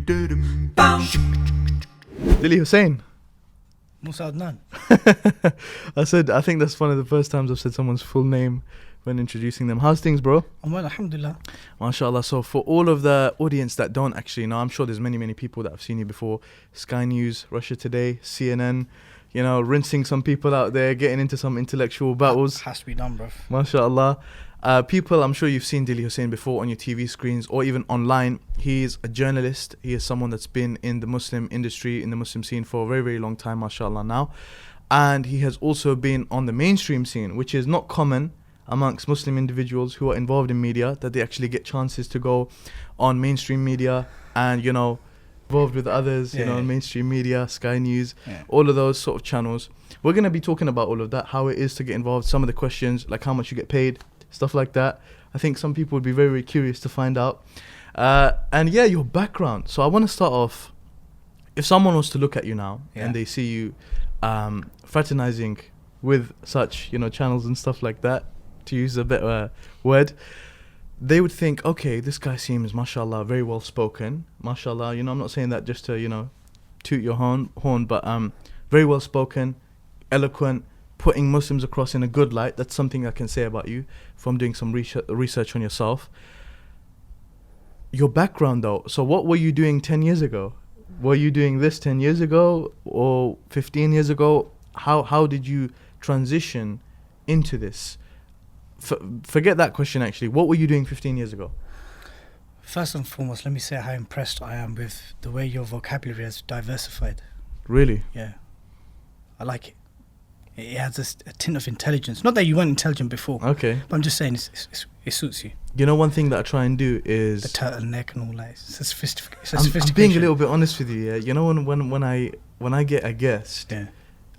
Dilly Hussain. Musa Adnan. I think that's one of the first times I've said someone's full name when introducing them. How's things, bro? I'm well, alhamdulillah. MashaAllah. So for all of the audience that don't actually know, I'm sure there's many people that have seen you before. Sky News, Russia Today, CNN, you know, rinsing some people out there, getting into some intellectual battles. Has to be done, bruv. MashaAllah. People, I'm sure you've seen Dilly Hussain before on your TV screens or even online. He is a journalist. He is someone that's been in the Muslim industry, in the Muslim scene for a very long time, MashaAllah now. And he has also been on the mainstream scene, which is not common amongst Muslim individuals who are involved in media, that they actually get chances to go on mainstream media and, you know, involved with others, you know, mainstream media, Sky News, all of those sort of channels. We're going to be talking about all of that, how it is to get involved, some of the questions, like how much you get paid, stuff like that. I think some people would be very curious to find out. And yeah, your background. So I want to start off, if someone was to look at you now and they see you fraternizing with such, you know, channels and stuff like that, to use a better word, they would think, okay, this guy seems, mashallah, very well spoken. Mashallah, you know, I'm not saying that just to, you know, toot your horn, but very well spoken, eloquent, putting Muslims across in a good light. That's something I can say about you from doing some research on yourself. Your background though, so what were you doing 10 years ago? Were you doing this 10 years ago or 15 years ago? How did you transition into this? Forget that question actually. What were you doing 15 years ago? First and foremost, let me say how impressed I am with the way your vocabulary has diversified. Really? Yeah. I like it. It has a tint of intelligence. Not that you weren't intelligent before. Okay. But I'm just saying it suits you. You know, one thing that I try and do is... the turtleneck and all that. It's a sophistication. I'm being a little bit honest with you, yeah? You know, when I get a guest,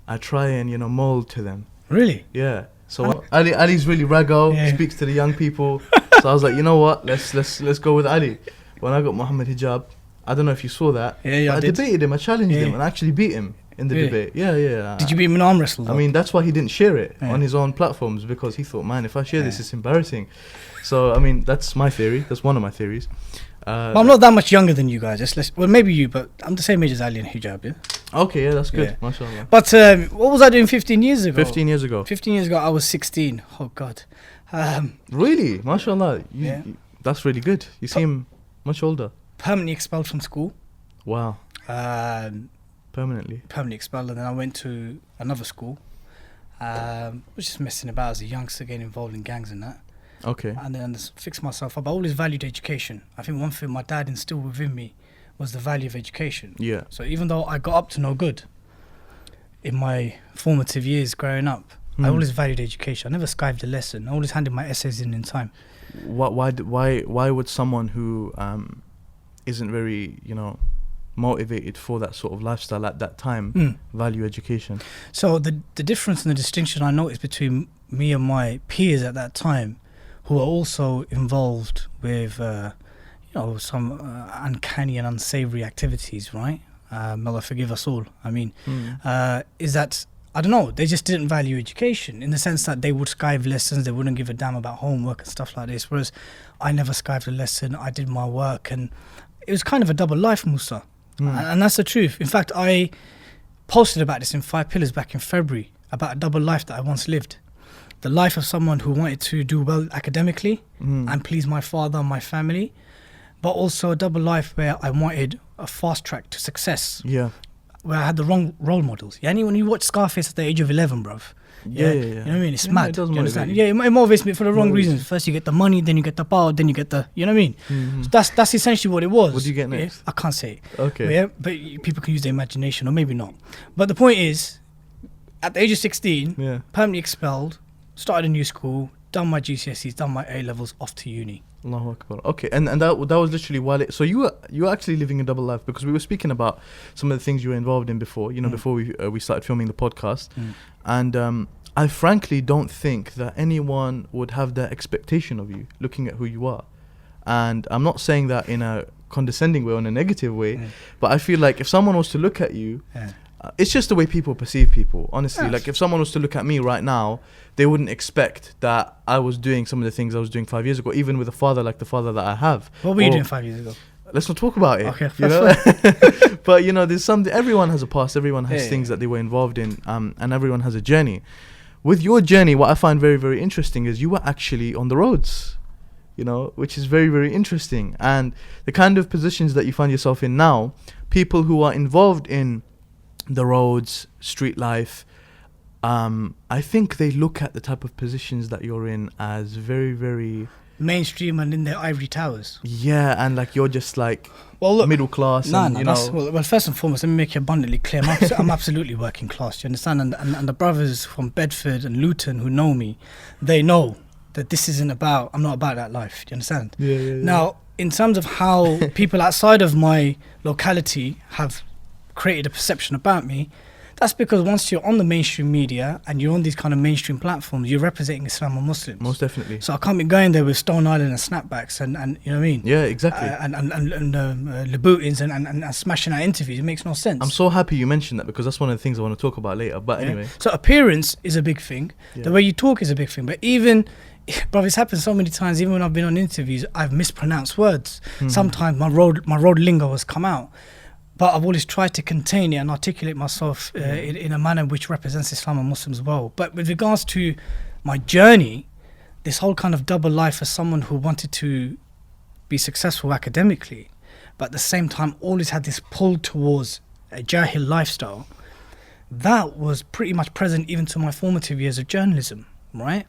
I try and, you know, mold to them. Really? Yeah. So Ali's really raggo, speaks to the young people. So I was like, you know what? Let's go with Ali. When I got Muhammad Hijab, I don't know if you saw that. Yeah, I debated him, I challenged him, and I actually beat him in the debate. Yeah. Did you beat him in arm wrestle? I mean, that's why he didn't share it on his own platforms, because he thought, man, if I share this, it's embarrassing. So, I mean, that's my theory. That's one of my theories. Well, I'm not that much younger than you guys. Well, maybe you, but I'm the same age as Ali and Hijab, yeah? Okay, yeah, that's good. MashaAllah. But what was I doing 15 years ago? 15 years ago. 15 years ago, I was 16. Oh, God. Really? MashaAllah. That's really good. You seem much older. Permanently expelled from school. Wow. Permanently expelled, and then I went to another school. Was just messing about as a youngster, getting involved in gangs and that. Okay. And then fixed myself up. I always valued education. I think one thing my dad instilled within me was the value of education. Yeah. So even though I got up to no good in my formative years growing up, I always valued education. I never skived a lesson. I always handed my essays in time. Why would someone who isn't very, you know, motivated for that sort of lifestyle at that time value education? So the difference and the distinction I noticed between me and my peers at that time, who are also involved with some uncanny and unsavory activities, right? May Allah forgive us all. I mean, is that, I don't know, they just didn't value education in the sense that they would skive lessons, they wouldn't give a damn about homework and stuff like this, whereas I never skived a lesson, I did my work, and it was kind of a double life, Musa. And that's the truth. In fact, I posted about this in 5 Pillars back in February, about a double life that I once lived. The life of someone who wanted to do well academically and please my father and my family, but also a double life where I wanted a fast track to success. Yeah. Where I had the wrong role models. Yeah, when you watch Scarface at the age of 11, bruv. Yeah. You know what I mean? It's mad. It does motivate. Yeah, it motivates me for the wrong reasons. First you get the money, then you get the power, then you get the, you know what I mean? So that's essentially what it was. What do you get next? I can't say it. Okay. But people can use their imagination, or maybe not. But the point is, at the age of 16, permanently expelled, started a new school, done my GCSEs, done my A-levels, off to uni. Allahu Akbar. Okay, and that was literally while so you were actually living a double life, because we were speaking about some of the things you were involved in before, you know, before we started filming the podcast, and I frankly don't think that anyone would have that expectation of you, looking at who you are. And I'm not saying that in a condescending way or in a negative way, but I feel like if someone was to look at you, it's just the way people perceive people, honestly. Like if someone was to look at me right now, they wouldn't expect that I was doing some of the things I was doing 5 years ago, even with a father like the father that I have. What were you doing 5 years ago? let's not talk about it. Okay, you that's know? But, you know, there's something, everyone has a past, everyone has Yeah, things that they were involved in, and everyone has a journey. With your journey, what I find very, very interesting is you were actually on the roads, you know, which is very, very interesting. And the kind of positions that you find yourself in now, people who are involved in the roads, street life, I think they look at the type of positions that you're in as very, very... mainstream and in their ivory towers. Yeah, and like you're just like Well, look, middle class. No, and, no, you that's, know, well, first and foremost, let me make it abundantly clear. I'm absolutely working class, do you understand? And the brothers from Bedford and Luton who know me, they know that this isn't about, I'm not about that life, do you understand? yeah. Now, in terms of how people outside of my locality have created a perception about me, that's because once you're on the mainstream media and you're on these kind of mainstream platforms, you're representing Islam and Muslims. Most definitely. So I can't be going there with Stone Island and snapbacks and you know what I mean? Yeah, exactly. And Laboutins and smashing out interviews. It makes no sense. I'm so happy you mentioned that because that's one of the things I want to talk about later. But Yeah. anyway. So appearance is a big thing. Yeah. The way you talk is a big thing. But even, bro, it's happened so many times. Even when I've been on interviews, I've mispronounced words. Mhm. Sometimes my road lingo has come out. But I've always tried to contain it and articulate myself in a manner which represents Islam and Muslims well. But with regards to my journey, this whole kind of double life as someone who wanted to be successful academically, but at the same time always had this pull towards a jahil lifestyle, that was pretty much present even to my formative years of journalism, right?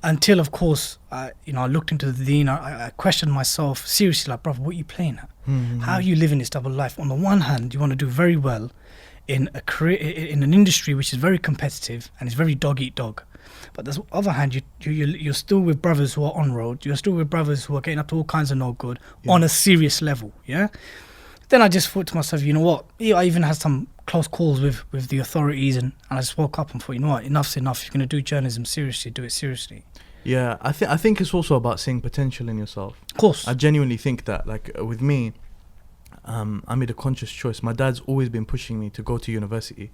Until, of course, I looked into the deen, I questioned myself seriously, like, brother, what are you playing at? Mhm. How are you living this double life? On the one hand, you want to do very well in a career, in an industry which is very competitive and is very dog eat dog. But on the other hand, you're still with brothers who are on road. You're still with brothers who are getting up to all kinds of no good on a serious level. Yeah. Then I just thought to myself, you know what? I even had some close calls with the authorities, and I just woke up and thought, you know what? Enough's enough. If you're going to do journalism seriously, do it seriously. Yeah, I think it's also about seeing potential in yourself. Of course. I genuinely think that, like, with me, I made a conscious choice. My dad's always been pushing me to go to university,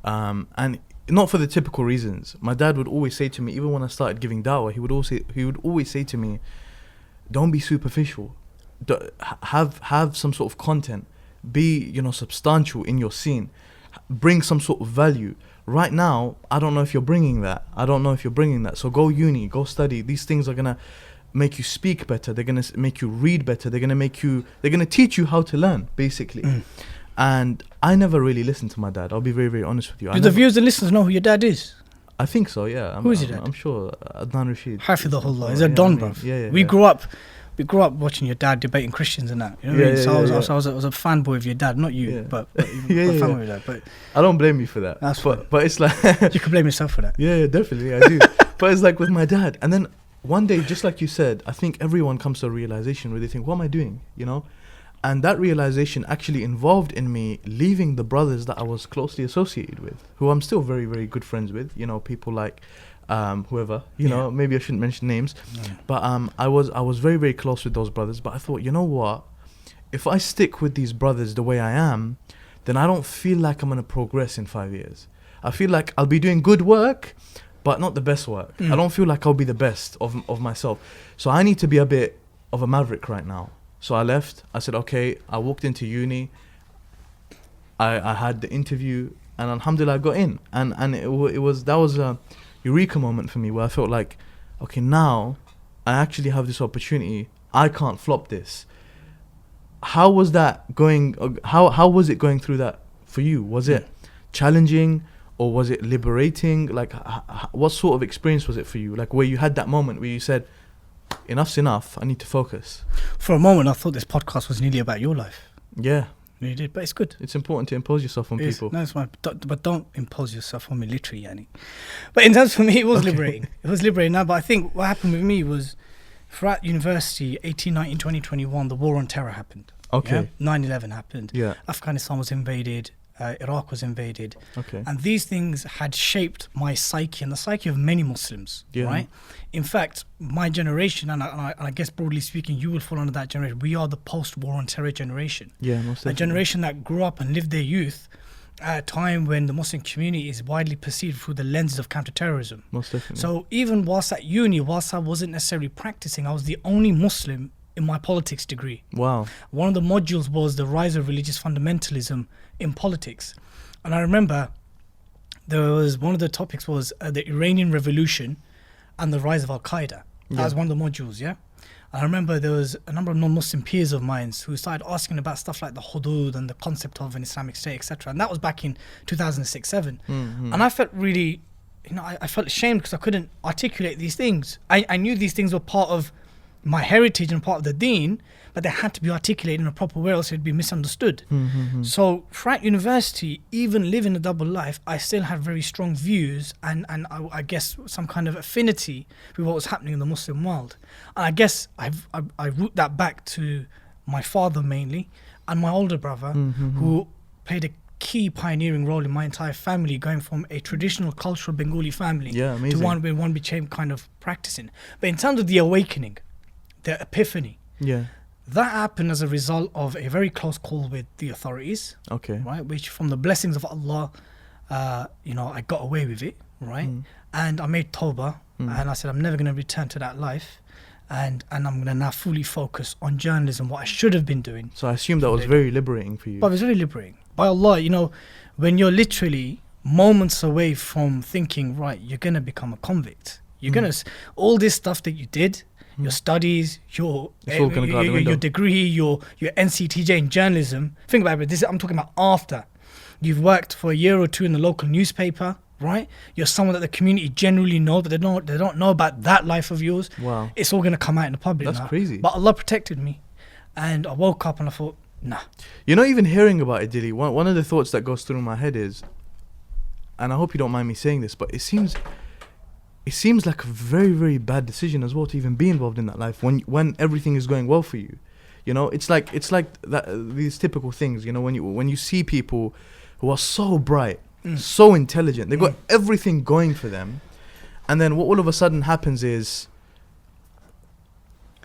and not for the typical reasons. My dad would always say to me, even when I started giving dawah, he would always say to me, "Don't be superficial. Have some sort of content. Be substantial in your scene. Bring some sort of value." Right now, I don't know if you're bringing that. So go uni, go study. These things are gonna make you speak better. They're gonna make you read better. They're gonna teach you how to learn, basically. And I never really listened to my dad. I'll be very, very honest with you. Do the viewers and listeners know who your dad is? I think so. Yeah. Who is your dad? I'm sure Adnan Rashid. Hafidhahullah. He's a don, bruv. Yeah. We grew up watching your dad debating Christians and that. You know what I mean? So I was a fanboy of your dad, not you, Yeah. but Yeah, a yeah. fanboy of your dad. But I don't blame you for that. That's fine. But it's like you can blame yourself for that. yeah, definitely I do. But it's like with my dad, and then one day, just like you said, I think everyone comes to a realization where they think, what am I doing? And that realization actually involved in me leaving the brothers that I was closely associated with, who I'm still very, very good friends with. People like whoever, maybe I shouldn't mention names. But I was very, very close with those brothers. But I thought, you know what? If I stick with these brothers the way I am, then I don't feel like I'm going to progress in 5 years. I feel like I'll be doing good work, but not the best work. I don't feel like I'll be the best of myself. So I need to be a bit of a maverick right now. So I left. I said, okay. I walked into uni. I had the interview, and alhamdulillah, I got in. And that was a eureka moment for me, where I felt like, okay, now I actually have this opportunity. I can't flop this. How was that going? How was it going through that for you? Was it challenging, or was it liberating? Like, what sort of experience was it for you? Like, where you had that moment where you said, enough's enough, I need to focus. For a moment, I thought this podcast was nearly about your life. Yeah. You did, but it's good. It's important to impose yourself on people. No, it's fine. But don't impose yourself on me, literally, Yanni. But in terms for me, it was liberating. It was liberating now, but I think what happened with me was, throughout university, 18, 19, 20, 21, the war on terror happened. Okay. Yeah? 9/11 happened. Yeah. Afghanistan was invaded. Iraq was invaded. Okay. And these things had shaped my psyche and the psyche of many Muslims, Yeah. right? In fact, my generation, and I guess broadly speaking, you will fall under that generation. We are the post-war on terror generation. Yeah, most A definitely. generation that grew up and lived their youth at a time when the Muslim community is widely perceived through the lenses of counterterrorism. Most definitely. So even whilst at uni, whilst I wasn't necessarily practicing, I was the only Muslim in my politics degree. Wow. One of the modules was the rise of religious fundamentalism in politics. And I remember there was one of the topics was the Iranian Revolution and the rise of Al-Qaeda. That was one of the modules, yeah? I remember there was a number of non-Muslim peers of mine who started asking about stuff like the hudud and the concept of an Islamic state, etc. And that was back in 2006-07. And I felt really, I felt ashamed because I couldn't articulate these things. I knew these things were part of my heritage and part of the deen, but they had to be articulated in a proper way, else it'd be misunderstood. So throughout university, even living a double life, I still had very strong views and I guess some kind of affinity with what was happening in the Muslim world. And I guess I root that back to my father mainly and my older brother, who played a key pioneering role in my entire family, going from a traditional cultural Bengali family to one where one became kind of practicing. But in terms of the awakening, the epiphany, that happened as a result of a very close call with the authorities, right? Which, from the blessings of Allah, I got away with it, right? And I made tawbah, and I said I'm never going to return to that life, and I'm going to now fully focus on journalism, what I should have been doing. So I assume that was very liberating for you. But it was very liberating. By Allah, when you're literally moments away from thinking, right, you're going to become a convict. You're going to, all this stuff that you did, your studies, your degree, your NCTJ in journalism. Think about it. I'm talking about after you've worked for a year or two in the local newspaper, right? You're someone that the community generally know, but they don't know about that life of yours. Wow, it's all going to come out in the public. That's now. Crazy. But Allah protected me, and I woke up and I thought, nah. Even hearing about it, Dilly, one of the thoughts that goes through my head is, and I hope you don't mind me saying this, but it seems like a very, very bad decision as well to even be involved in that life when everything is going well for you. It's like that, these typical things. When you see people who are so bright, so intelligent, they've got everything going for them, and then what all of a sudden happens is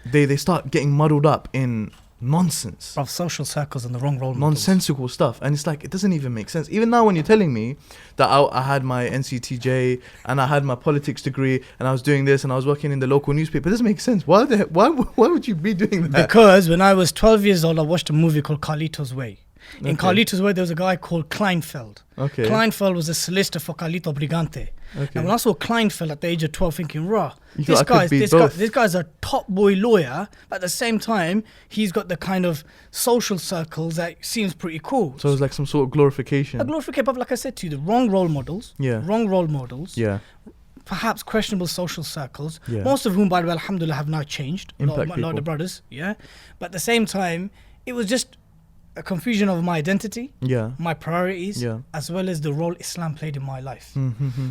they start getting muddled up in nonsense of social circles and the wrong role models. Nonsensical stuff, and it's like it doesn't even make sense. Even now, when you're telling me that I had my NCTJ and I had my politics degree and I was doing this and I was working in the local newspaper, it doesn't make sense. Why would you be doing that? Because when I was 12 years old, I watched a movie called Carlito's Way. In Carlito's Way, there was a guy called Kleinfeld. Kleinfeld was a solicitor for Carlito Brigante. And when I saw Kleinfeld at the age of 12, thinking, this guy's a top boy lawyer, but at the same time, he's got the kind of social circles that seems pretty cool. So it's like some sort of glorification. A glorification, but like I said to you, the wrong role models. Perhaps questionable social circles, most of whom, by the way, alhamdulillah, have now changed. A lot of the brothers, But at the same time, it was just a confusion of my identity, my priorities, as well as the role Islam played in my life.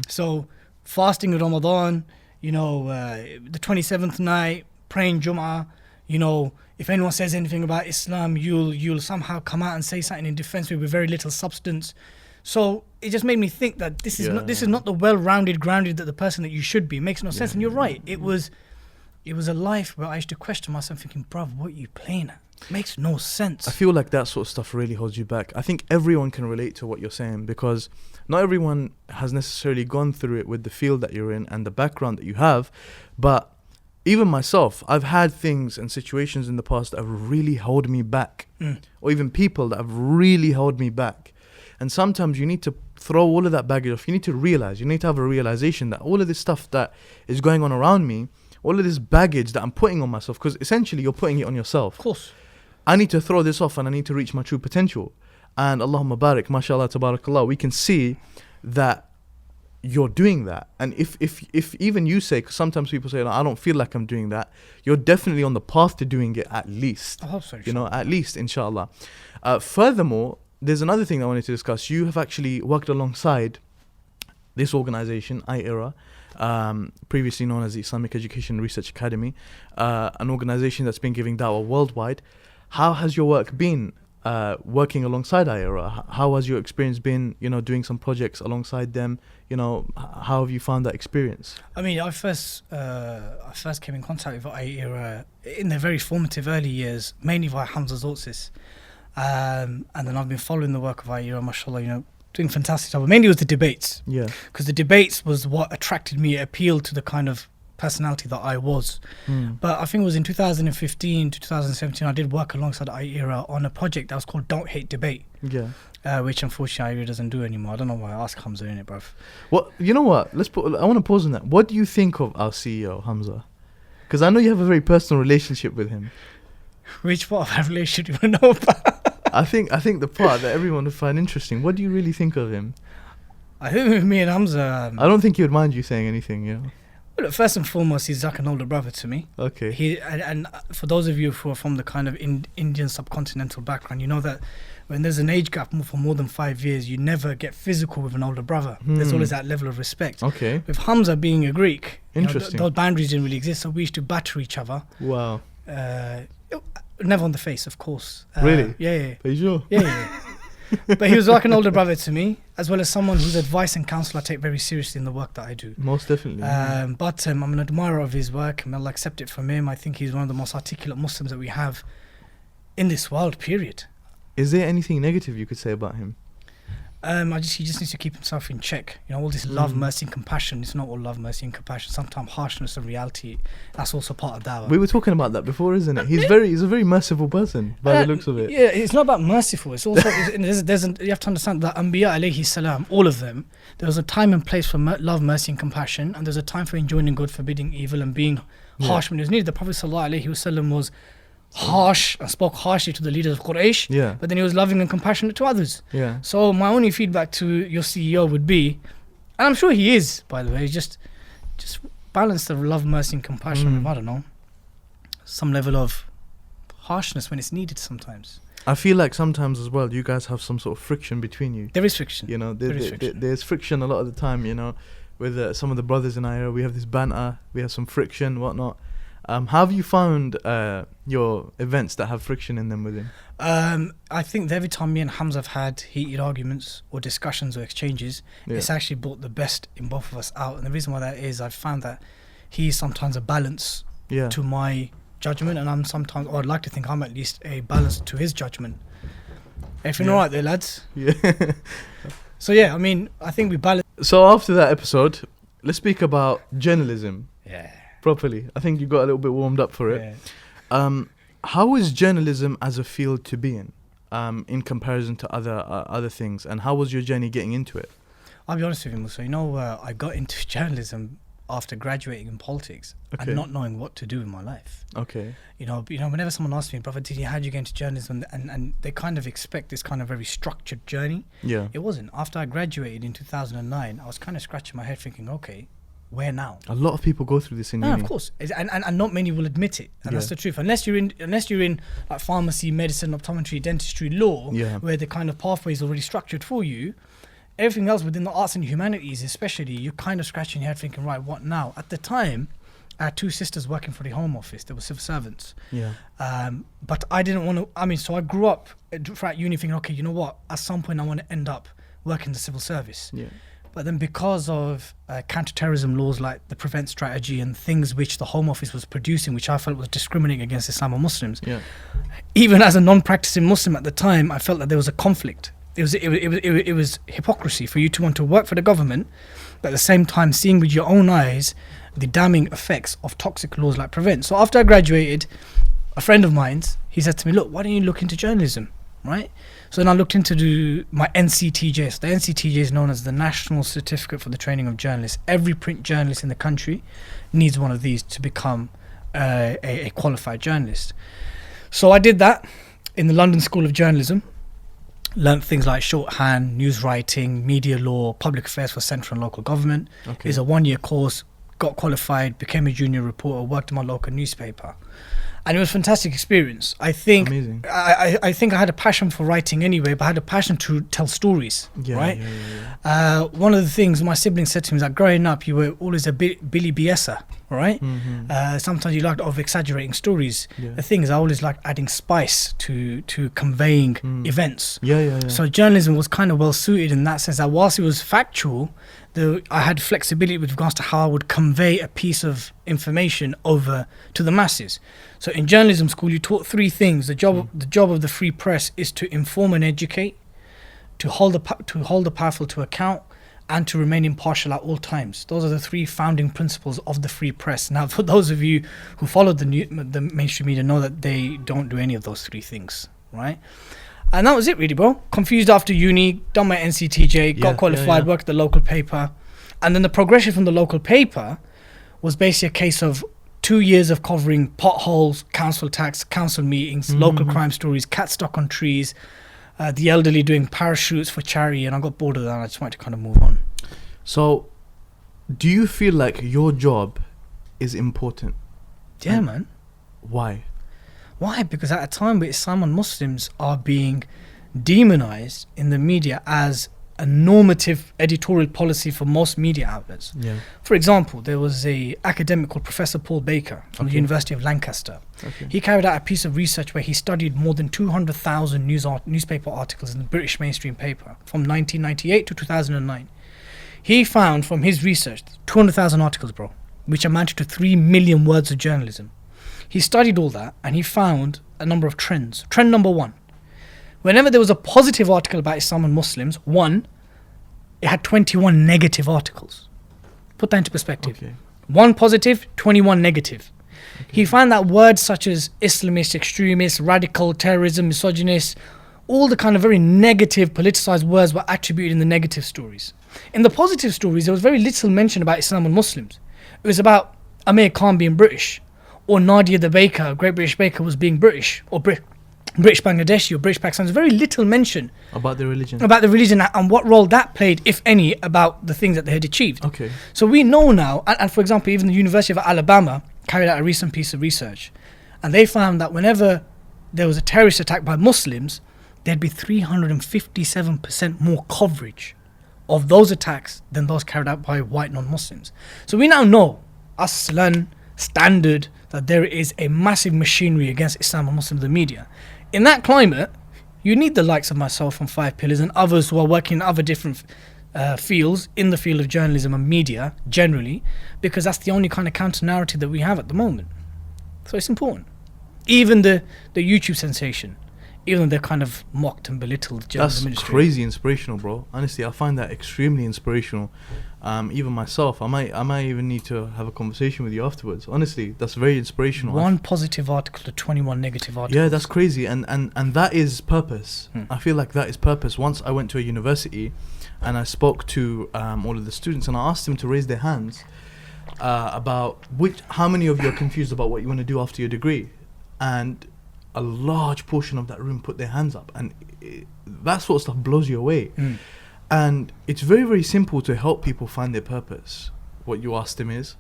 So fasting in Ramadan, the 27th night, praying Jum'ah, if anyone says anything about Islam, you'll somehow come out and say something in defense with very little substance. So it just made me think that this is not the well-rounded, grounded that the person that you should be. It makes no sense. And you're right. It was a life where I used to question myself, thinking, bruv, what are you playing at? Makes no sense. I feel like that sort of stuff really holds you back. I think everyone can relate to what you're saying, because not everyone has necessarily gone through it with the field that you're in and the background that you have. But even myself, I've had things and situations in the past that have really held me back, or even people that have really held me back. And sometimes you need to throw all of that baggage off. You need to have a realization that all of this stuff that is going on around me, all of this baggage that I'm putting on myself, because essentially you're putting it on yourself. Of course. I need to throw this off and I need to reach my true potential. And Allahumma barik, mashallah, tabarakallah, we can see that you're doing that. And if even you say, because sometimes people say, no, I don't feel like I'm doing that, you're definitely on the path to doing it at least. I hope so. At least, inshallah. Furthermore, there's another thing I wanted to discuss. You have actually worked alongside this organization, iERA, previously known as the Islamic Education Research Academy, an organization that's been giving dawah worldwide. How has your work been working alongside iERA? How has your experience been, doing some projects alongside them? How have you found that experience? I mean, I first came in contact with iERA in their very formative early years, mainly via Hamza's Ortsis. And then I've been following the work of iERA, mashallah, doing fantastic stuff. Mainly it was the debates. Because the debates was what attracted me, appealed to the kind of personality that I was. Mm. But I think it was in 2015 to 2017 I did work alongside iERA on a project that was called Don't Hate Debate, Yeah. which unfortunately iERA doesn't do anymore. I don't know why. I asked Hamza in it, bruv. What, you know what? I want to pause on that. What do you think of our CEO, Hamza? Because I know you have a very personal relationship with him. Which part of our relationship do you know about? I think the part that everyone would find interesting. What do you really think of him? I think with me and Hamza, I don't think he would mind you saying anything, you know. well, look, first and foremost, he's like an older brother to me. Okay. And for those of you who are from the kind of Indian subcontinental background, you know that when there's an age gap for more than 5 years, you never get physical with an older brother. There's always that level of respect. Okay. With Hamza being a Greek, Interesting. those boundaries didn't really exist, so we used to batter each other. Wow. Never on the face, of course. Really? Yeah. Are you sure? Yeah. But he was like an older brother to me, as well as someone whose advice and counsel I take very seriously in the work that I do. Most definitely. But I'm an admirer of his work, and I'll accept it from him. I think he's one of the most articulate Muslims that we have in this world, period. Is there anything negative you could say about him? He just needs to keep himself in check. You know, all this love, mercy, and compassion. It's not all love, mercy, and compassion. Sometimes harshness and reality. That's also part of Dawah. We were talking about that before, isn't it? He's a very merciful person by the looks of it. Yeah, it's not about merciful. It's also you have to understand that Anbiya alayhi salam, all of them, there was a time and place for love, mercy, and compassion, and there's a time for enjoining good, forbidding evil, and being harsh when it was needed. The Prophet sallallahu alaihi wasallam was harsh and spoke harshly to the leaders of Quraysh, but then he was loving and compassionate to others. Yeah. So my only feedback to your CEO would be, and I'm sure he is, by the way, just balance the love, mercy, and compassion with, I don't know, some level of harshness when it's needed sometimes. I feel like sometimes as well, you guys have some sort of friction between you. There is friction. You know, friction. There's friction a lot of the time, you know, with some of the brothers in iERA. We have this banter, we have some friction, whatnot. How have you found your events that have friction in them with him? I think that every time me and Hamza have had heated arguments or discussions or exchanges, it's actually brought the best in both of us out. And the reason why that is, I've found that he's sometimes a balance to my judgment, and I'd like to think I'm at least a balance to his judgment. Everything all right there, lads? Yeah. So yeah, I mean, I think we balance. So after that episode, let's speak about journalism. Yeah. Properly. I think you got a little bit warmed up for it. Yeah. How is journalism as a field to be in comparison to other things, and how was your journey getting into it? I'll be honest with you, Musa. You know, I got into journalism after graduating in politics and not knowing what to do in my life. Okay. You know, whenever someone asks me, brother, how did you get into journalism? And they kind of expect this kind of very structured journey. Yeah. It wasn't. After I graduated in 2009, I was kind of scratching my head thinking, okay, where now? A lot of people go through this in uni. Of course, and not many will admit it, and that's the truth. Unless you're in like pharmacy, medicine, optometry, dentistry, law, where the kind of pathway is already structured for you. Everything else within the arts and humanities, especially, you're kind of scratching your head, thinking, right, what now? At the time, I had two sisters working for the Home Office. They were civil servants. Yeah. But I didn't want to. So I grew up throughout uni thinking, okay, you know what? At some point, I want to end up working the civil service. Yeah. But then because of counter-terrorism laws like the Prevent Strategy and things which the Home Office was producing, which I felt was discriminating against Islam or Muslims, even as a non-practicing Muslim at the time, I felt that there was a conflict. It was hypocrisy for you to want to work for the government, but at the same time seeing with your own eyes the damning effects of toxic laws like Prevent. So after I graduated, a friend of mine, he said to me, look, why don't you look into journalism, right? So then I looked into my NCTJ. The NCTJ is known as the National Certificate for the Training of Journalists. Every print journalist in the country needs one of these to become a qualified journalist. So I did that in the London School of Journalism. Learned things like shorthand, news writing, media law, public affairs for central and local government. Okay. It's a 1-year course, got qualified, became a junior reporter, worked in my local newspaper. And it was a fantastic experience. I think I think I had a passion for writing anyway, but I had a passion to tell stories, right? One of the things my siblings said to me is that growing up, you were always a Billy BSer, right? Mm-hmm. Sometimes you liked over-exaggerating stories. Yeah. The thing is, I always liked adding spice to conveying events. So journalism was kind of well-suited in that sense, that whilst it was factual, I had flexibility with regards to how I would convey a piece of information over to the masses. So in journalism school, you taught 3 things. The job of the free press is to inform and educate, to hold the powerful to account, and to remain impartial at all times. Those are the three founding principles of the free press. Now, for those of you who follow the mainstream media, know that they don't do any of those three things, right? And that was it really, bro. Confused after uni, done my NCTJ, got qualified, worked at the local paper. And then the progression from the local paper was basically a case of 2 years of covering potholes, council tax, council meetings, local crime stories, cats stuck on trees, the elderly doing parachutes for charity, and I got bored of that and I just wanted to kind of move on. So, do you feel like your job is important? Yeah, man. Why? Why? Because at a time where Islam and Muslims are being demonized in the media as a normative editorial policy for most media outlets. Yeah. For example, there was a academic called Professor Paul Baker from the University of Lancaster. He carried out a piece of research where he studied more than 200,000 newspaper articles in the British mainstream paper from 1998 to 2009. He found from his research 200,000 articles, bro, which amounted to 3 million words of journalism. He studied all that and he found a number of trends. Trend number one: whenever there was a positive article about Islam and Muslims, it had 21 negative articles. Put that into perspective. Okay. 1 positive, 21 negative. Okay. He found that words such as Islamist, extremist, radical, terrorism, misogynist, all the kind of very negative, politicized words were attributed in the negative stories. In the positive stories, there was very little mention about Islam and Muslims. It was about Amir Khan being British, or Nadia the baker, Great British Baker, was being British, or British Bangladeshi or British Pakistani. There's very little mention about the religion. About the religion and what role that played, if any, about the things that they had achieved. Okay. So we know now, and for example, even the University of Alabama carried out a recent piece of research, and they found that whenever there was a terrorist attack by Muslims, there'd be 357% more coverage of those attacks than those carried out by white non-Muslims. So we now know, aslan, standard, that there is a massive machinery against Islam and Muslims in the media. In that climate, you need the likes of myself from 5 Pillars and others who are working in other different fields, in the field of journalism and media generally, because that's the only kind of counter-narrative that we have at the moment. So it's important. Even the YouTube sensation, even though they're kind of mocked and belittled the journalism industry. That's crazy inspirational, bro. Honestly, I find that extremely inspirational. Even myself, I might even need to have a conversation with you afterwards. Honestly, that's very inspirational. 1 positive article to 21 negative articles. Yeah, that's crazy, and that is purpose. I feel like that is purpose. Once I went to a university, and I spoke to all of the students, and I asked them to raise their hands about how many of you are confused about what you want to do after your degree, and a large portion of that room put their hands up, and that sort of stuff blows you away. And it's very, very simple to help people find their purpose. What you ask them is,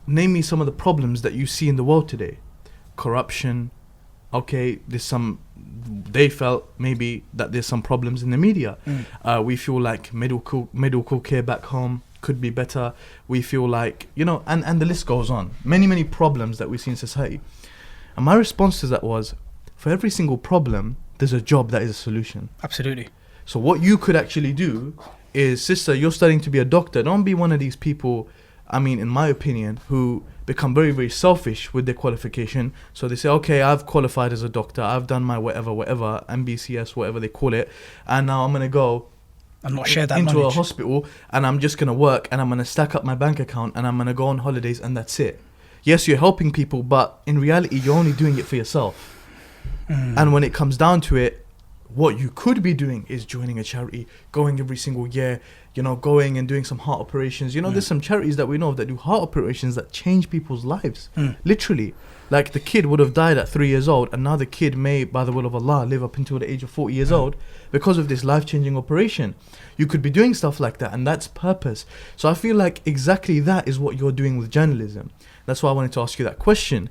name me some of the problems that you see in the world today. Corruption. Okay, they felt maybe that there's some problems in the media. We feel like medical care back home could be better. We feel like, and the list goes on. Many, many problems that we see in society. And my response to that was, for every single problem, there's a job that is a solution. Absolutely. So what you could actually do is, sister, you're studying to be a doctor. Don't be one of these people, in my opinion, who become very, very selfish with their qualification. So they say, okay, I've qualified as a doctor. I've done my whatever, MBCS, whatever they call it. And now I'm going to go and not share that into knowledge. A hospital, and I'm just going to work, and I'm going to stack up my bank account, and I'm going to go on holidays, and that's it. Yes, you're helping people, but in reality, you're only doing it for yourself. And when it comes down to it, what you could be doing is joining a charity, going every single year, going and doing some heart operations. There's some charities that we know of that do heart operations that change people's lives. Literally. Like the kid would have died at 3 years old, and now the kid may, by the will of Allah, live up until the age of 40 years old because of this life-changing operation. You could be doing stuff like that, and that's purpose. So I feel like exactly that is what you're doing with journalism. That's why I wanted to ask you that question.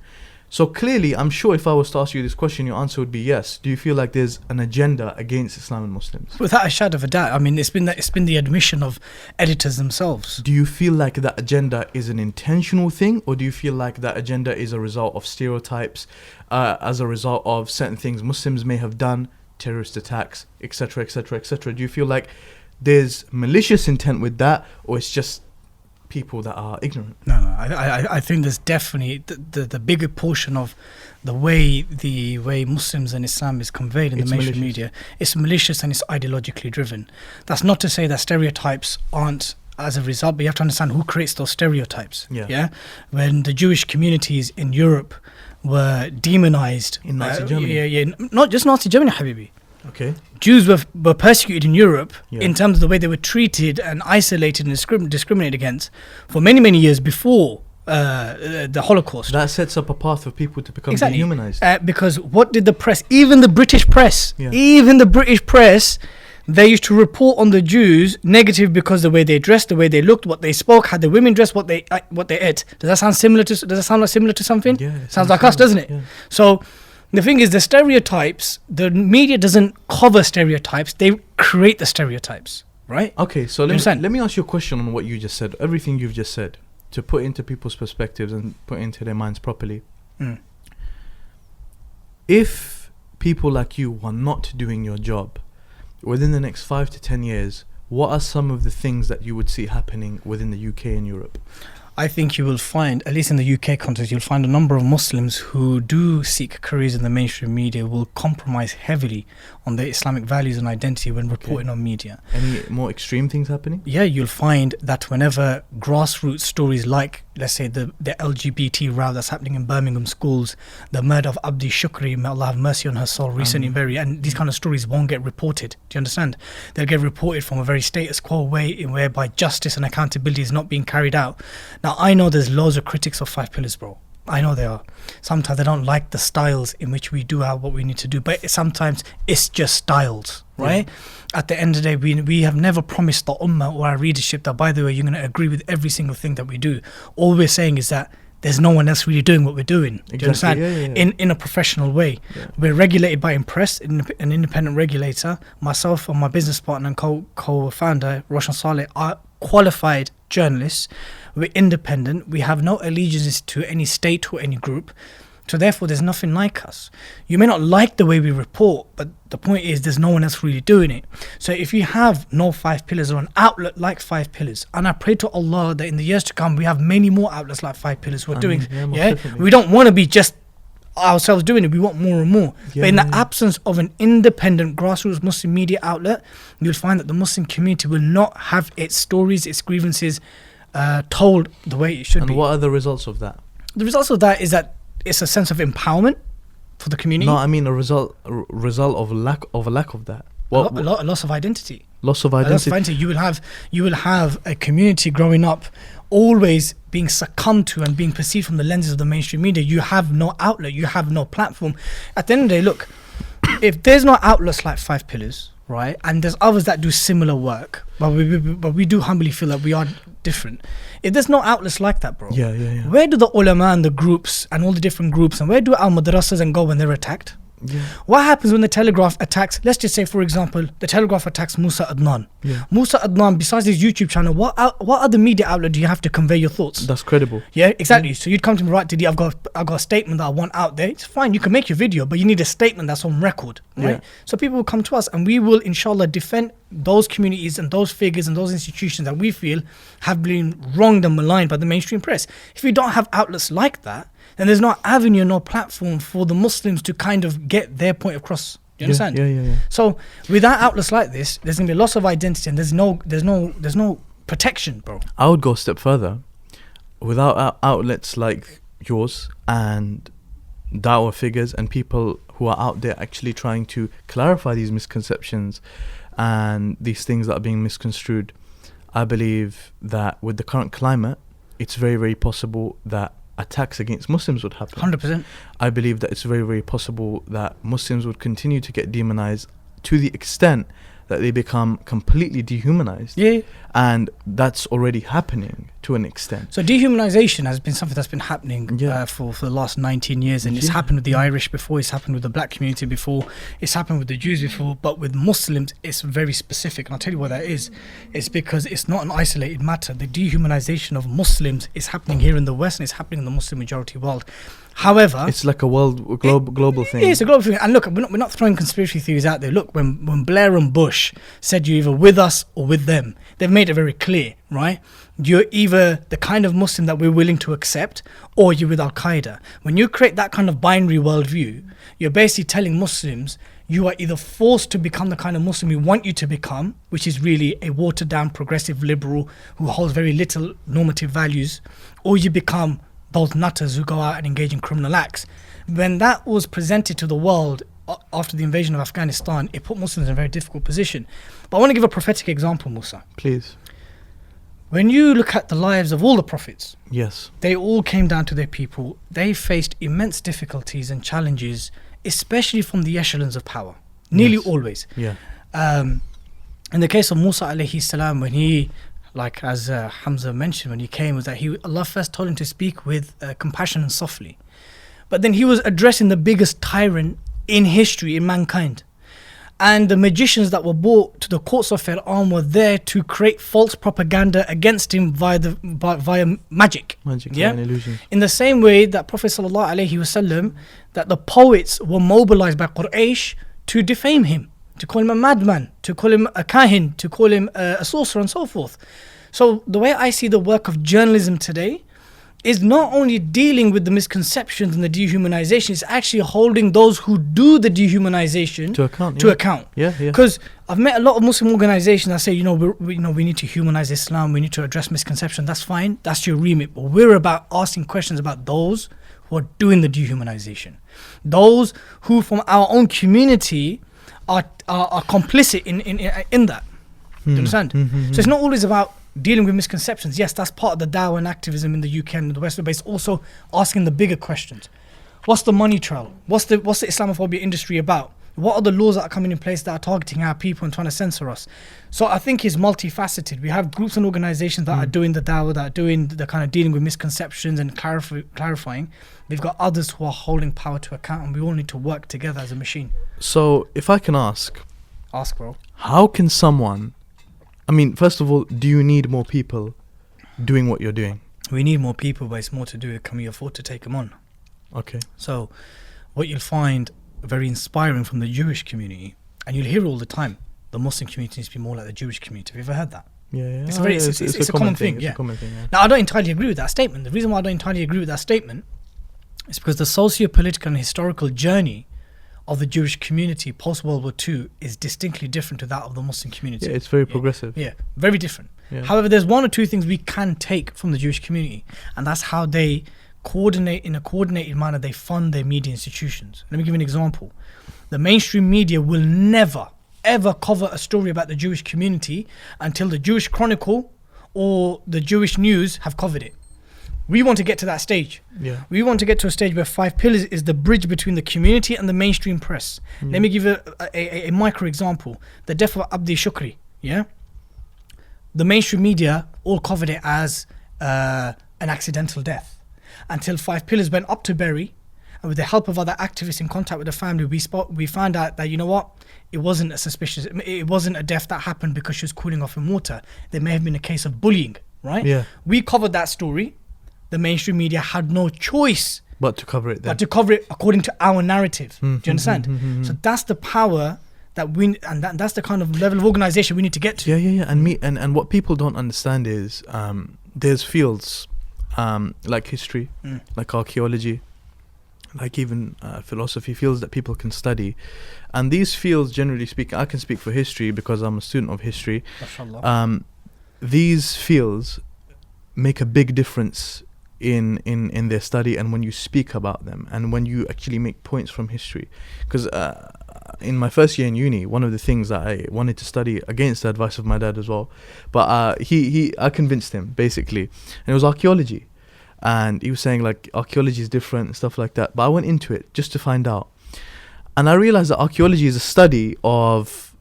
So clearly, I'm sure if I was to ask you this question, your answer would be yes. Do you feel like there's an agenda against Islam and Muslims? Without a shadow of a doubt. It's been the admission of editors themselves. Do you feel like that agenda is an intentional thing, or do you feel like that agenda is a result of stereotypes, as a result of certain things Muslims may have done, terrorist attacks, etc., etc., etc.? Do you feel like there's malicious intent with that, or it's just people that are ignorant. No, I think there's definitely the bigger portion of the way Muslims and Islam is conveyed in the mainstream media. It's malicious and it's ideologically driven. That's not to say that stereotypes aren't as a result, but you have to understand who creates those stereotypes. Yeah? When the Jewish communities in Europe were demonized In Nazi Germany. Not just Nazi Germany, Habibi. Okay. Jews were persecuted in Europe in terms of the way they were treated and isolated and discriminated against for many, many years before the Holocaust. That sets up a path for people to become dehumanized. Because what did the press, even the British press, they used to report on the Jews negative because the way they dressed, the way they looked, what they spoke, how the women dressed, what they ate. Does that sound similar to? Does that sound like similar to something? Yeah, sounds like us, doesn't it? Yeah. So the thing is, the stereotypes, the media doesn't cover stereotypes; they create the stereotypes, right? Okay, so let me ask you a question on what you just said. Everything you've just said, to put into people's perspectives and put into their minds properly. If people like you are not doing your job within the next 5 to 10 years, what are some of the things that you would see happening within the UK and Europe? I think you will find, at least in the UK context, you'll find a number of Muslims who do seek careers in the mainstream media will compromise heavily on their Islamic values and identity when reporting on media. Any more extreme things happening? Yeah, you'll find that whenever grassroots stories like, let's say, the LGBT row that's happening in Birmingham schools, the murder of Abdi Shukri, may Allah have mercy on her soul, recently buried, and these kind of stories won't get reported. Do you understand? They'll get reported from a very status quo way, in whereby justice and accountability is not being carried out. Now, I know there's loads of critics of 5 Pillars, bro. I know they are. Sometimes they don't like the styles in which we do what we need to do, but sometimes it's just styles, right? At the end of the day, we have never promised the ummah or our readership that, by the way, you're going to agree with every single thing that we do. All we're saying is that there's no one else really doing what we're doing. Do you understand? In a professional way. We're regulated by Impress, an independent regulator. Myself and my business partner and co-founder, Roshan Saleh, are qualified journalists. We're independent. We have no allegiances to any state or any group. So therefore, there's nothing like us. You may not like the way we report, but the point is there's no one else really doing it. So if you have no 5 Pillars or an outlet like 5 Pillars, and I pray to Allah that in the years to come, we have many more outlets like 5 Pillars who are doing it. We don't want to be just ourselves doing it. We want more and more. But in the absence of an independent grassroots Muslim media outlet, you'll find that the Muslim community will not have its stories, its grievances told the way it should be. And what are the results of that? The results of that is that it's a sense of empowerment for the community. No, I mean a result of a lack of that. A loss of identity. Loss of identity. You will have a community growing up always being succumbed to and being perceived from the lenses of the mainstream media. You have no outlet. You have no platform. At the end of the day, look, if there's no outlets like 5 Pillars, right, and there's others that do similar work, but we do humbly feel that we are different. If there's no outlets like that, bro, where do the ulama and the groups and all the different groups, and where do our madrasas and go when they're attacked? What happens when the Telegraph attacks, let's just say, for example, the Telegraph attacks Musa Adnan. Musa Adnan, besides his YouTube channel, what other media outlet do you have to convey your thoughts? That's credible. Yeah, exactly. So you'd come to me, right, Didi, I've got a statement that I want out there. It's fine, you can make your video, but you need a statement that's on record, right? So people will come to us and we will, inshallah, defend those communities and those figures and those institutions that we feel have been wronged and maligned by the mainstream press. If we don't have outlets like that, then there's no avenue, no platform for the Muslims to kind of get their point across. Do you understand? So without outlets like this, there's gonna be a loss of identity and there's no protection, bro. I would go a step further. Without outlets like yours and Dawah figures and people who are out there actually trying to clarify these misconceptions and these things that are being misconstrued, I believe that with the current climate, it's very, very possible that attacks against Muslims would happen. 100%. I believe that it's very, very possible that Muslims would continue to get demonized to the extent that they become completely dehumanized. And that's already happening to an extent. So dehumanization has been something that's been happening for the last 19 years, and it's happened with the Irish before, it's happened with the black community before, it's happened with the Jews before, but with Muslims it's very specific, and I'll tell you what that is. It's because it's not an isolated matter. The dehumanization of Muslims is happening here in the West and it's happening in the Muslim majority world. However, it's like a global thing. It's a global thing. And look, we're not throwing conspiracy theories out there. Look, when Blair and Bush said you're either with us or with them, they've made it very clear, right? You're either the kind of Muslim that we're willing to accept, or you're with Al-Qaeda. When you create that kind of binary worldview, you're basically telling Muslims you are either forced to become the kind of Muslim we want you to become, which is really a watered down progressive liberal who holds very little normative values, or you become those nutters who go out and engage in criminal acts. When that was presented to the world after the invasion of Afghanistan, it put Muslims in a very difficult position. But I want to give a prophetic example, Musa. Please. When you look at the lives of all the prophets, Yes. they all came down to their people. They faced immense difficulties and challenges, especially from the echelons of power. Nearly Yes. always. Yeah. In the case of Musa alayhi salam, when he, like as Hamza mentioned, when he came, was that Allah first told him to speak with compassion and softly. But then he was addressing the biggest tyrant in history, in mankind. And the magicians that were brought to the courts of Fir'aun were there to create false propaganda against him via magic. Magic, Yeah? and illusion. In the same way that Prophet ﷺ, that the poets were mobilized by Quraysh to defame him, to call him a madman, to call him a kahin, to call him a sorcerer and so forth. So the way I see the work of journalism today is not only dealing with the misconceptions and the dehumanization, it's actually holding those who do the dehumanization To account. to account. Yeah, yeah. Because I've met a lot of Muslim organizations that say, we need to humanize Islam, we need to address misconception. That's fine, that's your remit. But we're about asking questions about those who are doing the dehumanization. Those who from our own community are complicit in that. Do you understand? So it's not always about dealing with misconceptions. Yes, that's part of the Dawah and activism in the UK and the West, but it's also asking the bigger questions. What's the money trail? What's the Islamophobia industry about? What are the laws that are coming in place that are targeting our people and trying to censor us? So I think it's multifaceted. We have groups and organizations that are doing the Dawah, that are doing the kind of dealing with misconceptions and clarifying. We've got others who are holding power to account, and we all need to work together as a machine. So if I can ask, Bro. how can someone, I mean, first of all, do you need more people doing what you're doing? We need more people, but it's more to do with, can we afford to take them on? Okay. So what you'll find very inspiring from the Jewish community, and you'll hear all the time, the Muslim community needs to be more like the Jewish community. Have you ever heard that? Yeah, yeah. It's a common thing. It's a common thing, yeah. Now, I don't entirely agree with that statement. The reason why I don't entirely agree with that statement is because the socio-political and historical journey of the Jewish community post-World War II is distinctly different to that of the Muslim community. Yeah, it's very progressive. Yeah, very different. Yeah. However, there's one or two things we can take from the Jewish community, and that's how they coordinate, in a coordinated manner, they fund their media institutions. Let me give you an example. The mainstream media will never, ever cover a story about the Jewish community until the Jewish Chronicle or the Jewish News have covered it. We want to get to that stage. Yeah. We want to get to a stage where 5 Pillars is the bridge between the community and the mainstream press. Let me give you a micro example. The death of Abdi Shukri, yeah? The mainstream media all covered it as an accidental death. Until 5 Pillars went up to Bury, and with the help of other activists in contact with the family, we found out that, you know what? It wasn't a death that happened because she was cooling off in water. There may have been a case of bullying, right? Yeah. We covered that story. The mainstream media had no choice But to cover it then. but to cover it according to our narrative. Do you understand? So that's the power that that's the kind of level of organization we need to get to. Yeah. And what people don't understand is there's fields like history, like archaeology, like even philosophy, fields that people can study. And these fields, generally speaking, I can speak for history because I'm a student of history. Mashallah. These fields make a big difference in their study and when you speak about them and when you actually make points from history. Because in my first year in uni, one of the things that I wanted to study, against the advice of my dad as well, but I convinced him basically, and it was archaeology. And he was saying like archaeology is different and stuff like that, but I went into it just to find out, and I realized that archaeology is a study of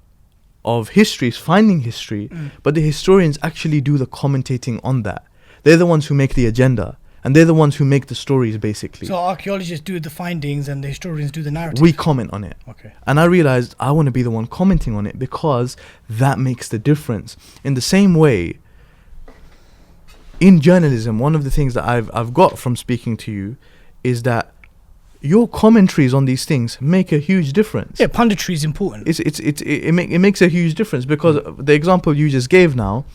history, is finding history, but the historians actually do the commentating on that. They're the ones who make the agenda, and they're the ones who make the stories basically. So archaeologists do the findings and the historians do the narrative. We comment on it. Okay. And I realized I want to be the one commenting on it because that makes the difference. In the same way, in journalism, one of the things that I've got from speaking to you is that your commentaries on these things make a huge difference. Yeah, punditry is important. It makes a huge difference because the example you just gave now,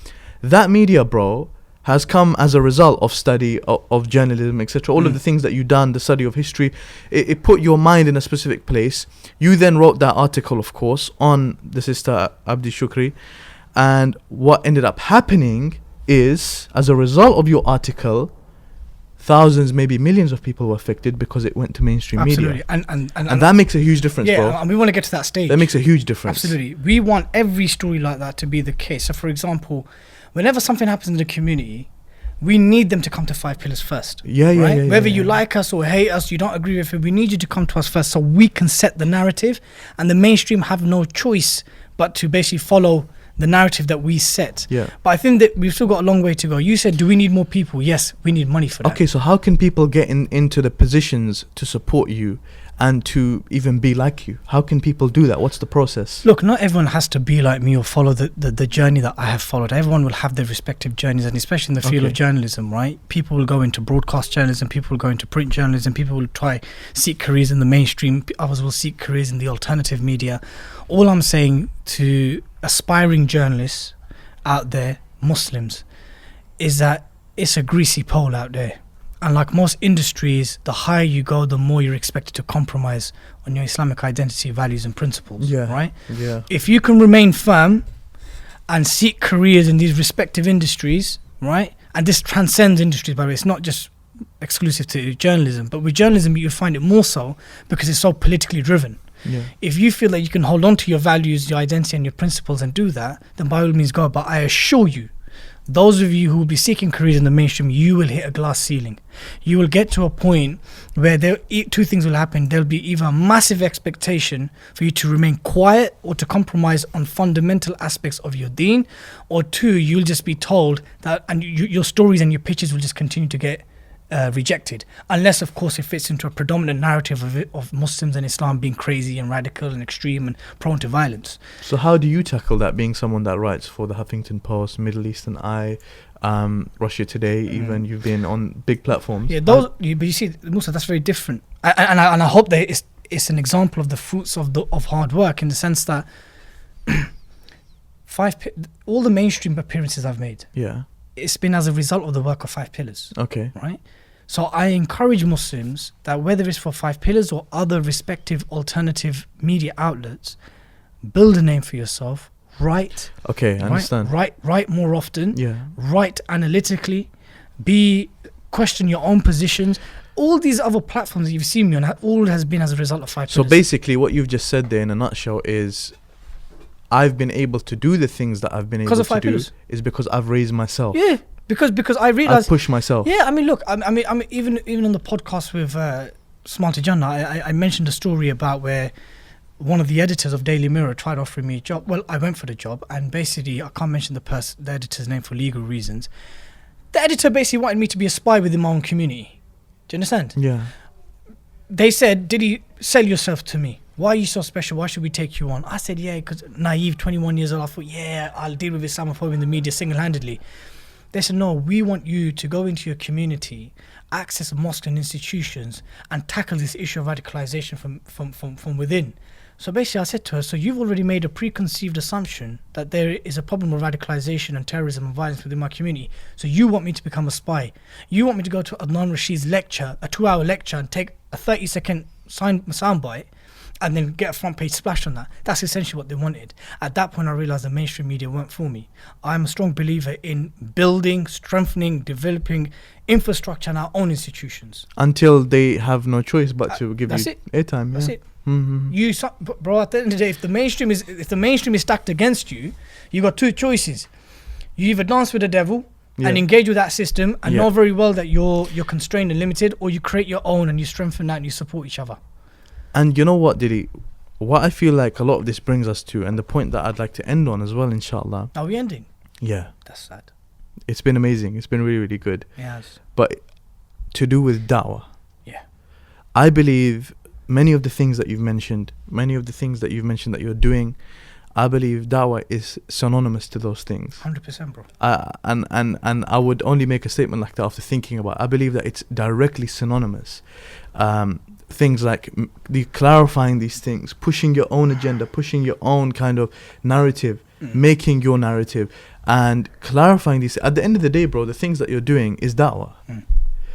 That media, bro, has come as a result of study of journalism, etc. All of the things that you done, the study of history, it put your mind in a specific place. You then wrote that article, of course, on the sister Abdi Shukri. And what ended up happening is, as a result of your article, thousands, maybe millions of people were affected because it went to mainstream media. And that makes a huge difference, bro. Yeah, and we want to get to that stage. That makes a huge difference. Absolutely. We want every story like that to be the case. So, for example, whenever something happens in the community, we need them to come to 5 Pillars first. Whether you like us or hate us, you don't agree with it, we need you to come to us first so we can set the narrative, and the mainstream have no choice but to basically follow the narrative that we set. But I think that we've still got a long way to go. You said, do we need more people? Yes, we need money for that. Okay, so how can people get into the positions to support you and to even be like you? How can people do that? What's the process? Look, not everyone has to be like me or follow the journey that I have followed. Everyone will have their respective journeys, and especially in the field of journalism, right? People will go into broadcast journalism, people will go into print journalism, people will try seek careers in the mainstream, others will seek careers in the alternative media. All I'm saying to aspiring journalists out there, Muslims, is that it's a greasy pole out there. And like most industries, the higher you go, the more you're expected to compromise on your Islamic identity, values and principles, right? If you can remain firm and seek careers in these respective industries, right? And this transcends industries, by the way. It's not just exclusive to journalism, but with journalism, you find it more so because it's so politically driven. If you feel that you can hold on to your values, your identity and your principles and do that, then by all means go. But I assure you, those of you who will be seeking careers in the mainstream, you will hit a glass ceiling. You will get to a point where two things will happen. There'll be either a massive expectation for you to remain quiet or to compromise on fundamental aspects of your deen, or two, you'll just be told that, and your stories and your pitches will just continue to get rejected, unless of course it fits into a predominant narrative of Muslims and Islam being crazy and radical and extreme and prone to violence. So how do you tackle that, being someone that writes for the Huffington Post, Middle Eastern Eye, Russia Today, even you've been on big platforms? But you see, Musa, that's very different, and I hope that it's an example of the fruits of hard work, in the sense that all the mainstream appearances I've made, it's been as a result of the work of 5 Pillars. Right? So I encourage Muslims that whether it's for 5 Pillars or other respective alternative media outlets, build a name for yourself, write. I understand. Write more often. Write analytically. Question your own positions. All these other platforms that you've seen me on, all has been as a result of 5 Pillars. So basically what you've just said there in a nutshell is, I've been able to do the things that I've been able to do is because I've raised myself. Because I realized I've pushed myself. I mean, look, I mean, even on the podcast with Smarty Jannah, I mentioned a story about where one of the editors of Daily Mirror tried offering me a job. Well, I went for the job, and basically, I can't mention the editor's name for legal reasons. The editor basically wanted me to be a spy within my own community. Do you understand? They said, "Did you sell yourself to me? Why are you so special? Why should we take you on?" I said, because naive, 21 years old, I thought, I'll deal with Islamophobia in the media single-handedly. They said, no, we want you to go into your community, access mosques and institutions, and tackle this issue of radicalization from within. So basically I said to her, so you've already made a preconceived assumption that there is a problem of radicalization and terrorism and violence within my community. So you want me to become a spy. You want me to go to Adnan Rashid's lecture, a 2-hour lecture, and take a 30-second soundbite and then get a front page splash on that. That's essentially what they wanted. At that point, I realized the mainstream media weren't for me. I'm a strong believer in building, strengthening, developing infrastructure in our own institutions. Until they have no choice but to give you airtime. That's it. Bro, at the end of the day, if the mainstream is stacked against you, you got two choices. You either dance with the devil and engage with that system and know very well that you're constrained and limited, or you create your own and you strengthen that and you support each other. And you know what, Dilly? What I feel like a lot of this brings us to, and the point that I'd like to end on as well, inshallah. Are we ending? Yeah. That's sad. It's been amazing. It's been really, really good. Yes. But to do with da'wah. Yeah. I believe many of the things that you've mentioned that you're doing, I believe da'wah is synonymous to those things. 100%, bro. And I would only make a statement like that after thinking about it. I believe that it's directly synonymous. Things like clarifying these things, pushing your own agenda, pushing your own kind of narrative, making your narrative and clarifying these. At the end of the day, bro, the things that you're doing is da'wah.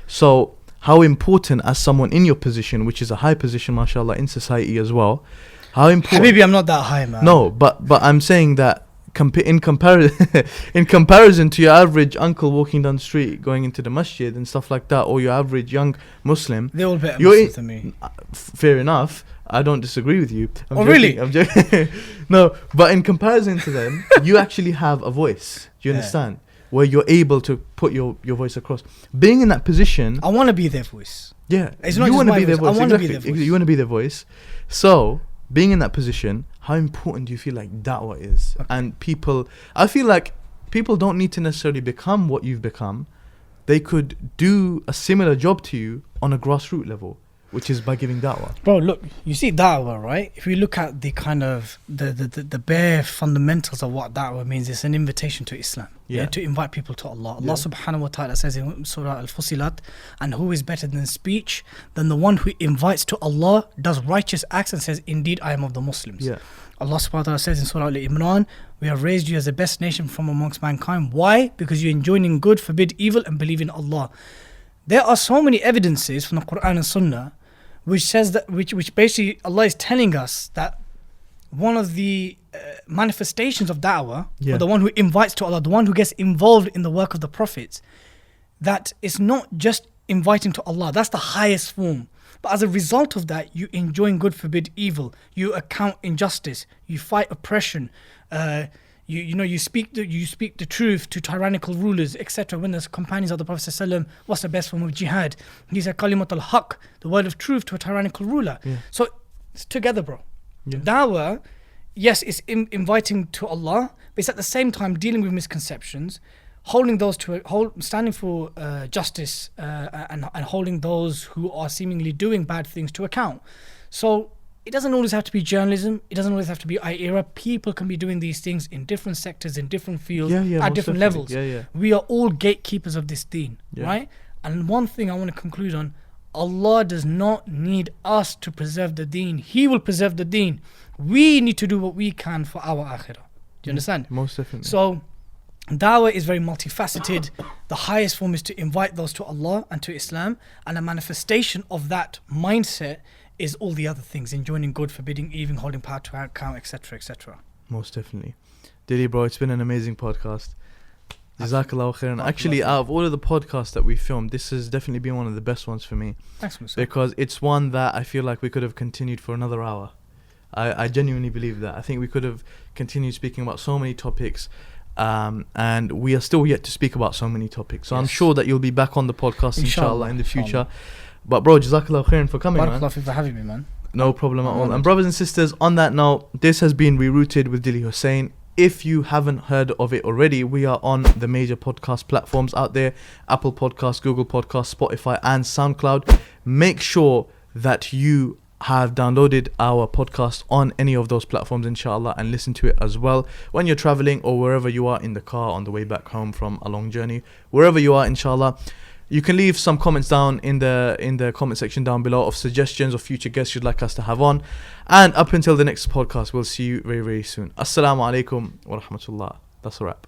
So how important, as someone in your position, which is a high position, mashallah, in society as well, how important... Habibi, I'm not that high, man. No, but I'm saying that in comparison to your average uncle walking down the street, going into the masjid and stuff like that, or your average young Muslim... They're all better Muslims than me. Fair enough. I don't disagree with you. I'm joking, really? I'm joking. No, but in comparison to them, you actually have a voice. Do you understand? Where you're able to put your voice across. Being in that position... I want to be their voice. Yeah. It's not just my voice. I want to be their voice. You want to be their voice. So, being in that position, how important do you feel like da'wah is? Okay. And people... I feel like people don't need to necessarily become what you've become. They could do a similar job to you on a grassroots level, which is by giving da'wah. Bro, look, you see da'wah, right? If we look at the kind of the bare fundamentals of what da'wah means, it's an invitation to Islam. Yeah. To invite people to Allah. Allah subhanahu wa ta'ala says in Surah Al-Fusilat, and who is better than speech than the one who invites to Allah, does righteous acts, and says, indeed, I am of the Muslims. Yeah. Allah subhanahu wa ta'ala says in Surah Al-Imran, we have raised you as the best nation from amongst mankind. Why? Because you enjoin good, forbid evil, and believe in Allah. There are so many evidences from the Quran and Sunnah which says that, which basically Allah is telling us that one of the manifestations of da'wah, or the one who invites to Allah, the one who gets involved in the work of the prophets, that it's not just inviting to Allah, that's the highest form. But as a result of that, you enjoin good, forbid evil, you account injustice, you fight oppression, you speak the truth to tyrannical rulers, etc. When the companions of the Prophet ﷺ, what's the best form of jihad? He said kalimat al-haq, the word of truth to a tyrannical ruler. So it's together, bro. Dawah, yes, it's inviting to Allah, but it's at the same time dealing with misconceptions, holding those standing for justice, and holding those who are seemingly doing bad things to account. So it doesn't always have to be journalism. It doesn't always have to be iERA. People can be doing these things in different sectors, in different fields, at different levels. We are all gatekeepers of this deen, right? And one thing I want to conclude on, Allah does not need us to preserve the deen. He will preserve the deen. We need to do what we can for our akhirah. Do you understand? Most definitely. So, dawah is very multifaceted. The highest form is to invite those to Allah and to Islam, and a manifestation of that mindset is all the other things, enjoining good, forbidding evil, holding power to account, etc., etc. Most definitely. Dilly, bro, it's been an amazing podcast. Jazakallahu khairan. Actually, out of all of the podcasts that we filmed, this has definitely been one of the best ones for me. Thanks, Musa. Because it's one that I feel like we could have continued for another hour. I genuinely believe that. I think we could have continued speaking about so many topics, and we are still yet to speak about so many topics. So I'm sure that you'll be back on the podcast, inshallah, in the future. But bro, Jazakallahu khairan for coming, man. Barakallahu for having me, man. No problem at all. And brothers and sisters, on that note, this has been ReRooted with Dilly Hussain. If you haven't heard of it already, we are on the major podcast platforms out there: Apple Podcasts, Google Podcasts, Spotify, and SoundCloud. Make sure that you have downloaded our podcast on any of those platforms, inshallah, and listen to it as well when you're traveling or wherever you are, in the car, on the way back home from a long journey, wherever you are, inshallah. You can leave some comments down in the comment section down below of suggestions of future guests you'd like us to have on. And up until the next podcast, we'll see you very, very soon. Assalamu alaikum wa rahmatullah. That's a wrap.